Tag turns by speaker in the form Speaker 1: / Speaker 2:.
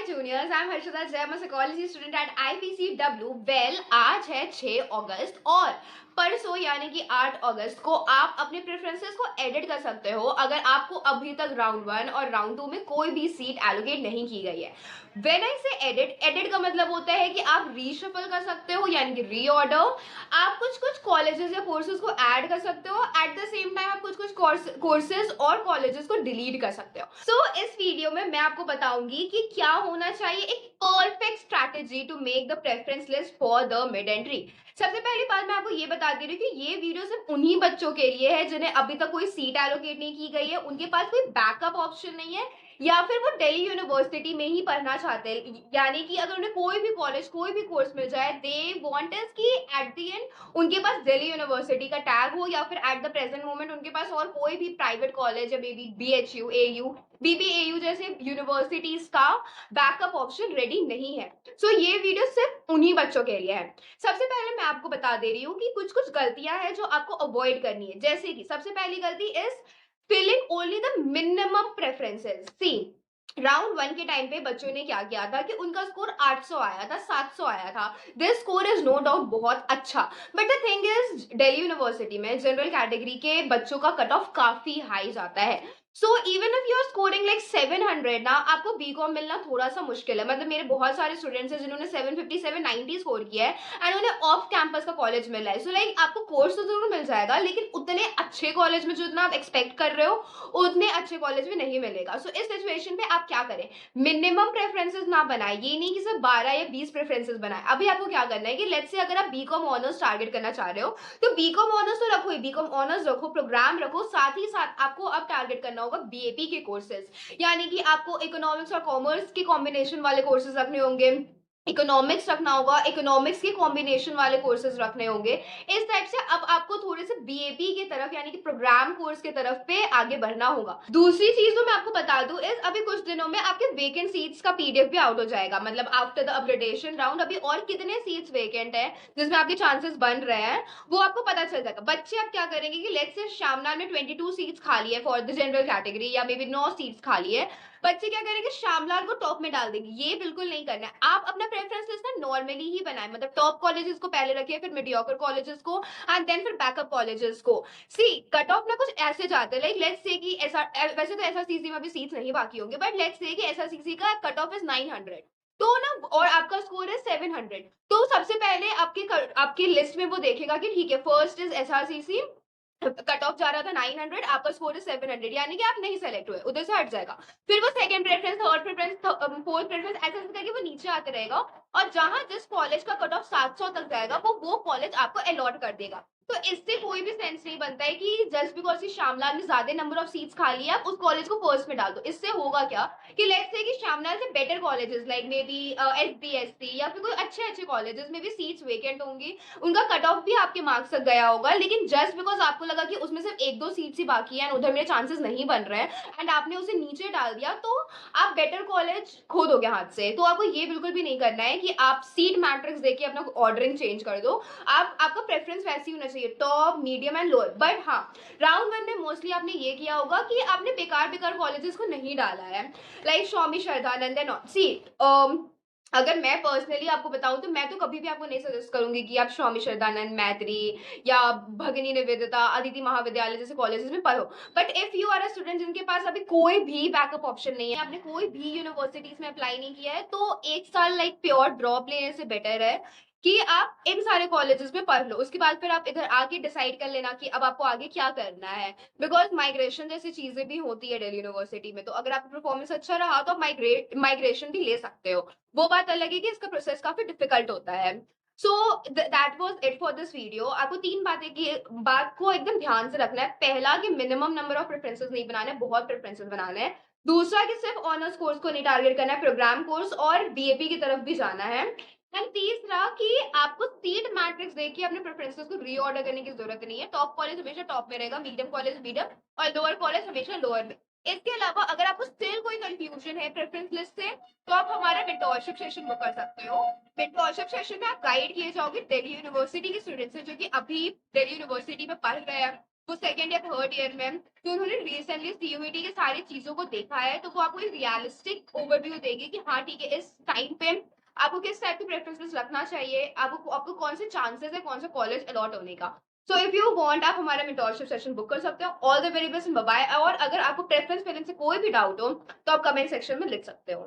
Speaker 1: juniors, I'm Harshada Jay. I'm a psychology student at IPCW. Well, आज है 6 अगस्त और परसों यानी कि 8 अगस्त को आप अपने प्रेफरेंसेस को एडिट कर सकते हो अगर आपको अभी तक राउंड 1 और राउंड 2 में कोई भी सीट एलोकेट नहीं की गई है। व्हेन आई से एडिट का मतलब होता है कि आप रीशफल कर सकते हो यानी कि रीऑर्डर। आप कुछ कॉलेजेस या कोर्सेज को ऐड कर सकते हो, एट द सेम टाइम आप कुछ कोर्सेज और कॉलेजेस को डिलीट कर सकते हो। सो इस वीडियो में मैं आपको बताऊंगी कि क्या होना चाहिए एक perfect strategy to make the preference list for the mid entry. सबसे पहली बात मैं आपको ये बता दे रही हूँ कि ये वीडियो सिर्फ उन्हीं बच्चों के लिए है जिन्हें अभी तक कोई सीट एलोकेट नहीं की गई है, उनके पास कोई बैकअप ऑप्शन नहीं है या फिर वो दिल्ली यूनिवर्सिटी में ही पढ़ना चाहते हैं, यानी कि अगर उन्हें कोई भी कॉलेज कोई भी कोर्स मिल जाए, दे वांट इज कि एट द एंड उनके पास दिल्ली यूनिवर्सिटी का टैग हो या फिर एट द प्रेजेंट मोमेंट उनके पास और कोई भी प्राइवेट कॉलेज या may be BHU AU BBAU जैसे यूनिवर्सिटीज का बैकअप ऑप्शन रेडी नहीं है। सो ये वीडियो सिर्फ उन्हीं बच्चों के लिए है। सबसे पहले मैं आपको बता दे रही हूँ कि कुछ गलतियां हैं जो आपको अवॉइड करनी है, जैसे कि सबसे पहली गलती is filling only the minimum preferences. See round 1 के टाइम पे बच्चों ने क्या किया था कि उनका स्कोर 800 आया था, 700 आया था। This score is no doubt बहुत अच्छा, but the thing is Delhi university में जनरल कैटेगरी के बच्चों का कट ऑफ काफी हाई जाता है। So even if you are scoring like 700 ना, आपको बीकॉम मिलना थोड़ा सा मुश्किल है। मतलब मेरे बहुत सारे स्टूडेंट्स हैं जिन्होंने 750 790 स्कोर किया है एंड उन्हें ऑफ कैंपस का कॉलेज मिला है। सो लाइक आपको कोर्स तो जरूर मिल जाएगा लेकिन उतने अच्छे कॉलेज में जितना आप एक्सपेक्ट कर रहे हो उतने अच्छे कॉलेज में नहीं मिलेगा। सो इस सिचुएशन पे आप क्या करें, मिनिमम प्रेफरेंसेस ना बनाए, ये नहीं कि सिर्फ 12 या 20 प्रेफरेंसेस बनाए। अभी आपको क्या करना है कि लेट्स से अगर आप बीकॉम ऑनर्स टारगेट करना चाह रहे हो तो बीकॉम ऑनर्स तो रखो ही, बीकॉम ऑनर्स रखो, प्रोग्राम रखो, साथ ही साथ आपको अब टारगेट करना होगा BAP के कोर्सेज, यानी कि आपको इकोनॉमिक्स और कॉमर्स के कॉम्बिनेशन वाले कोर्सेज रखने होंगे, इकोनॉमिक्स रखना होगा, इकोनॉमिक्स के कॉम्बिनेशन वाले कोर्सेज रखने होंगे। इस टाइप से अब आपको थोड़े से BAP की तरफ यानी कि प्रोग्राम कोर्स के तरफ पे आगे बढ़ना होगा। दूसरी चीज जो मैं आपको बता दूं इस अभी कुछ दिनों में आपके वेकेंट सीट्स का PDF भी आउट हो जाएगा, मतलब आफ्टर द अपग्रेडेशन राउंड अभी और कितने सीट्स वेकेंट है जिसमें आपके चांसेस बन रहे हैं वो आपको पता चल जाएगा। बच्चे अब क्या करेंगे कि लेट्स से शामलाल में 22 सीट्स खाली है फॉर द जनरल कैटेगरी या मे बी 9 सीट्स खाली है, बच्चे क्या करेंगे शामलाल को टॉप में डाल देंगे। ये बिल्कुल नहीं करना है। आप अपना प्रेफरेंस लिस्ट ना नॉर्मली ही बनाए, मतलब टॉप कॉलेजेस को पहले रखिए, फिर मीडियोकर कॉलेजेस को एंड देन फिर बैकअप कॉलेजेस को। सी कट ऑफ ना कुछ ऐसे जाते हैं, लाइक लेट्स से कि ऐसा, वैसे तो SRCC में अभी सीट्स नहीं बाकी होंगे, बट लेट्स से कि SRCC का कट ऑफ इज 900 तो ना, और आपका स्कोर है 700, तो सबसे पहले आपकी लिस्ट में वो देखेगा कि ठीक है first is SRCC, cut off जा रहा था 900, आपका स्कोर है 700, यानी कि आप नहीं सेलेक्ट हुए, उधर से हट जाएगा। फिर वो second preference, third preference, fourth preference ऐसे करके वो नीचे आते रहेगा और जहां जिस कॉलेज का कट ऑफ 700 तक जाएगा वो कॉलेज आपको अलॉट कर देगा। तो इससे कोई भी सेंस नहीं बनता है कि जस्ट बिकॉज शामलाल में ज्यादा नंबर ऑफ सीट्स खाली है आप उस कॉलेज को फर्स्ट में डाल दो। इससे होगा क्या कि लेट्स से कि शामलाल से better colleges like may be SBSC या फिर कोई अच्छे कॉलेजेस में भी सीट्स वेकेंट होंगी, उनका कट ऑफ भी आपके मार्क्स तक गया होगा, लेकिन जस्ट बिकॉज आपको लगा कि उसमें सिर्फ 1-2 सीट्स ही बाकी है एंड उधर मेरे चांसेस नहीं बन रहे हैं एंड आपने उसे नीचे डाल दिया, तो आप बेटर कॉलेज खो दोगे हाथ से। तो आपको ये बिल्कुल भी नहीं करना है कि आप सीट मैट्रिक्स देके अपना ऑर्डरिंग चेंज कर दो। आपका प्रेफरेंस वैसी होना चाहिए, top, medium and lower. But हाँ, राउंड 1 में मोस्टली आपने ये किया होगा कि आपने बेकार कॉलेजेस को नहीं डाला है, लाइक स्वामी श्रद्धानंद एंड सी। अगर मैं पर्सनली आपको बताऊं तो मैं तो कभी भी आपको नहीं सजेस्ट करूंगी कि आप स्वामी श्रद्धानंद, मैत्री या भगिनी निवेदिता, अदिति महाविद्यालय जैसे कॉलेजेस में पढ़ो। But if you are a student जिनके पास अभी कोई भी बैकअप ऑप्शन नहीं है, आपने कोई भी यूनिवर्सिटीज में अप्लाई नहीं किया है, तो एक साल लाइक प्योर ड्रॉप लेने से बेटर है कि आप इन सारे कॉलेजेस में पढ़ लो। उसके बाद फिर आप इधर आके डिसाइड कर लेना कि अब आपको आगे क्या करना है, बिकॉज माइग्रेशन जैसी चीजें भी होती है दिल्ली यूनिवर्सिटी में। तो अगर आपका परफॉर्मेंस अच्छा रहा तो आप माइग्रेशन भी ले सकते हो। वो बात अलग है कि इसका प्रोसेस काफी डिफिकल्ट होता है। So that was it for this video. आपको 3 बातें की बात को एकदम ध्यान से रखना है। पहला कि मिनिमम नंबर ऑफ प्रेफरेंसेस नहीं बनाने, बहुत प्रेफरेंसेस बनाने हैं। दूसरा कि सिर्फ ऑनर्स कोर्स को नहीं टारगेट करना है, प्रोग्राम कोर्स और BAP की तरफ भी जाना है। एंड तीसरा कि आपको सीट मैट्रिक्स देखिए अपने प्रेफरेंसेस को रीऑर्डर करने की जरूरत नहीं है। टॉप कॉलेज हमेशा टॉप में रहेगा, मीडियम कॉलेज मीडियम और लोअर कॉलेज हमेशा लोअर में। इसके अलावा अगर आपको स्टिल कोई कंफ्यूजन है प्रेफरेंस लिस्ट से तो आप हमारा मेंटरशिप सेशन बुक कर सकते हो। मेंटरशिप सेशन में आप गाइड किए जाओगे दिल्ली यूनिवर्सिटी के स्टूडेंट्स से जो कि अभी दिल्ली यूनिवर्सिटी में पढ़ रहे हैं, वो सेकंड या थर्ड ईयर में, तो उन्होंने रिसेंटली सीयूईटी की सारी चीजों को देखा है, तो वो आपको एक रियलिस्टिक ओवरव्यू देगी कि हाँ ठीक है, इस टाइम पे आपको किस टाइप के प्रेफरेंसेस रखना चाहिए, आपको कौन से चांसेस है कौन सा कॉलेज अलॉट होने का। सो इफ यू वांट, आप हमारा मेंटोरशिप सेशन बुक कर सकते हो। All the very best, bye. और अगर आपको प्रेफरेंस फिलिंग से कोई भी डाउट हो तो आप कमेंट सेक्शन में लिख सकते हो।